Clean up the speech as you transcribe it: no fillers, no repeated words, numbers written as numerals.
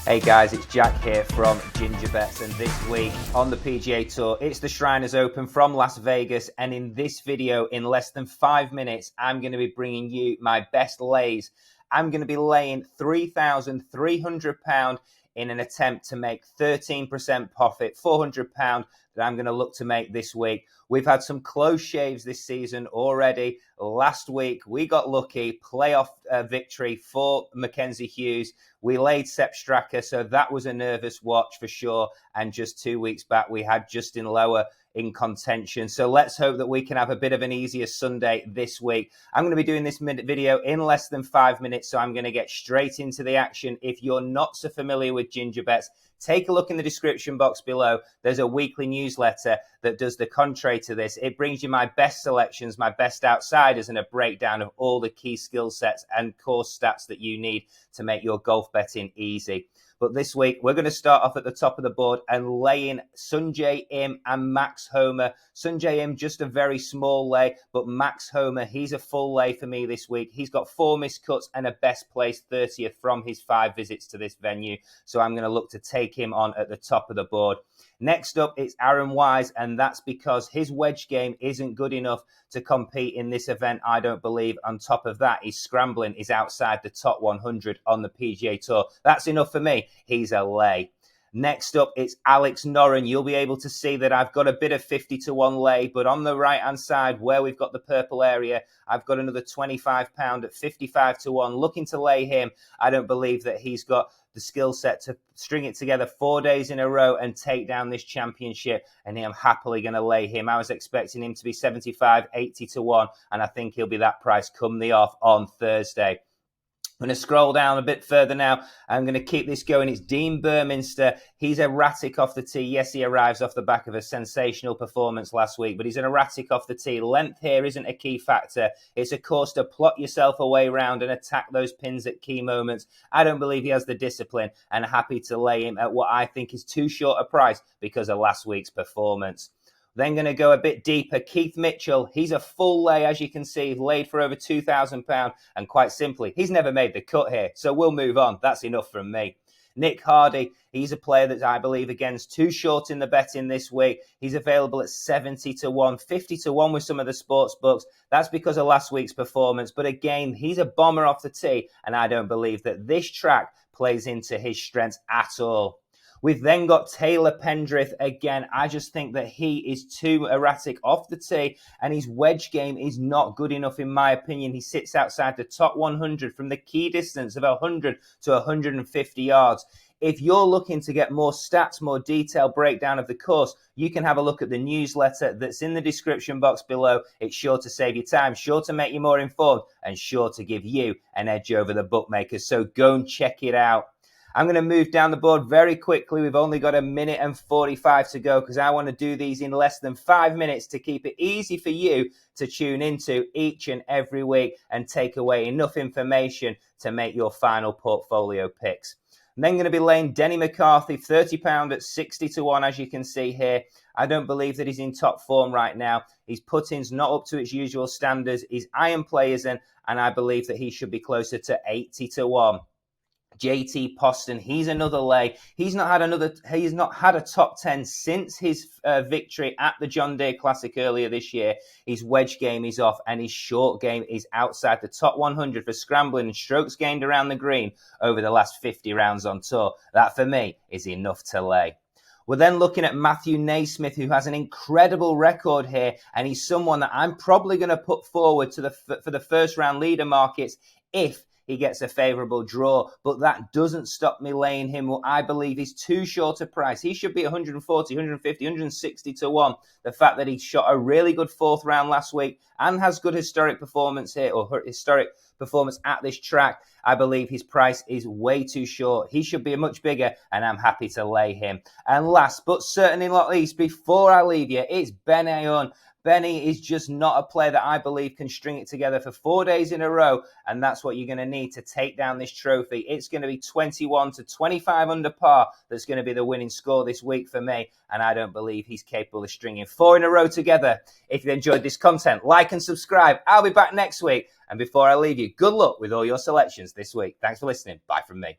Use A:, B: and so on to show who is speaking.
A: Hey guys, it's Jack here from Gingerbets, and this week on the PGA Tour, it's the Shriners Open from Las Vegas, and in this video, in less than 5 minutes, I'm going to be bringing you my best lays. I'm going to be laying £3,300 in an attempt to make 13% profit, £400 that I'm going to look to make this week. We've had some close shaves this season already. Last week, we got lucky, playoff victory for Mackenzie Hughes. We laid Sepp Straka, so that was a nervous watch for sure. And just 2 weeks back, we had Justin Lower in contention. So let's hope that we can have a bit of an easier Sunday this week. I'm going to be doing this video in less than 5 minutes, so I'm going to get straight into the action. If you're not so familiar with Gingerbets, take a look in the description box below. There's a weekly newsletter that does the contrary to this. It brings you my best selections, my best outsiders, and a breakdown of all the key skill sets and course stats that you need to make your golf betting easy. But this week, we're going to start off at the top of the board and lay in Sungjae Im and Max Homa. Sungjae Im, just a very small lay, but Max Homa, he's a full lay for me this week. He's got 4 missed cuts and a best place 30th from his 5 visits to this venue. So I'm going to look to take him on at the top of the board. Next up, it's Aaron Wise, and that's because his wedge game isn't good enough to compete in this event, I don't believe. On top of that, his scrambling is outside the top 100 on the PGA Tour. That's enough for me. He's a lay. Next up, it's Alex Noren. You'll be able to see that I've got a bit of 50-1 lay, but on the right-hand side where we've got the purple area, I've got another £25 at 55-1. Looking to lay him. I don't believe that he's got the skill set to string it together 4 days in a row and take down this championship, and I'm happily going to lay him. I was expecting him to be 75-80-1, and I think he'll be that price come the off on Thursday. I'm going to scroll down a bit further now. I'm going to keep this going. It's Dean Burminster. He's erratic off the tee. Yes, he arrives off the back of a sensational performance last week, but he's an erratic off the tee. Length here isn't a key factor. It's a course to plot yourself away round and attack those pins at key moments. I don't believe he has the discipline, and happy to lay him at what I think is too short a price because of last week's performance. Then going to go a bit deeper. Keith Mitchell, he's a full lay, as you can see, laid for over £2,000. And quite simply, he's never made the cut here. So we'll move on. That's enough from me. Nick Hardy, he's a player that I believe, again, is too short in the betting this week. He's available at 70-1, 50-1 with some of the sports books. That's because of last week's performance. But again, he's a bomber off the tee, and I don't believe that this track plays into his strengths at all. We've then got Taylor Pendrith. Again, I just think that he is too erratic off the tee, and his wedge game is not good enough in my opinion. He sits outside the top 100 from the key distance of 100 to 150 yards. If you're looking to get more stats, more detailed breakdown of the course, you can have a look at the newsletter that's in the description box below. It's sure to save you time, sure to make you more informed, and sure to give you an edge over the bookmakers. So go and check it out. I'm going to move down the board very quickly. We've only got 1 minute and 45 to go because I want to do these in less than 5 minutes to keep it easy for you to tune into each and every week and take away enough information to make your final portfolio picks. I'm then going to be laying Denny McCarthy, £30 at 60-1, as you can see here. I don't believe that he's in top form right now. His putting's not up to its usual standards. His iron play isn't, and I believe that he should be closer to 80-1. JT Poston, he's another lay. He's not had a top 10 since his victory at the John Deere Classic earlier this year. His wedge game is off, and his short game is outside the top 100 for scrambling and strokes gained around the green over the last 50 rounds on tour. That, for me, is enough to lay. We're then looking at Matthew Naismith, who has an incredible record here, and he's someone that I'm probably going to put forward to for the first round leader markets if he gets a favourable draw, but that doesn't stop me laying him what I believe is too short a price. He should be 140, 150, 160-1. The fact that he shot a really good 4th round last week and has good historic performance here, or historic performance at this track, I believe his price is way too short. He should be much bigger, and I'm happy to lay him. And last, but certainly not least, before I leave you, it's Ben Ayon. Benny is just not a player that I believe can string it together for 4 days in a row, and that's what you're going to need to take down this trophy. It's going to be 21 to 25 under par that's going to be the winning score this week for me, and I don't believe he's capable of stringing 4 in a row together. If you enjoyed this content, like and subscribe. I'll be back next week, and before I leave you, good luck with all your selections this week. Thanks for listening. Bye from me.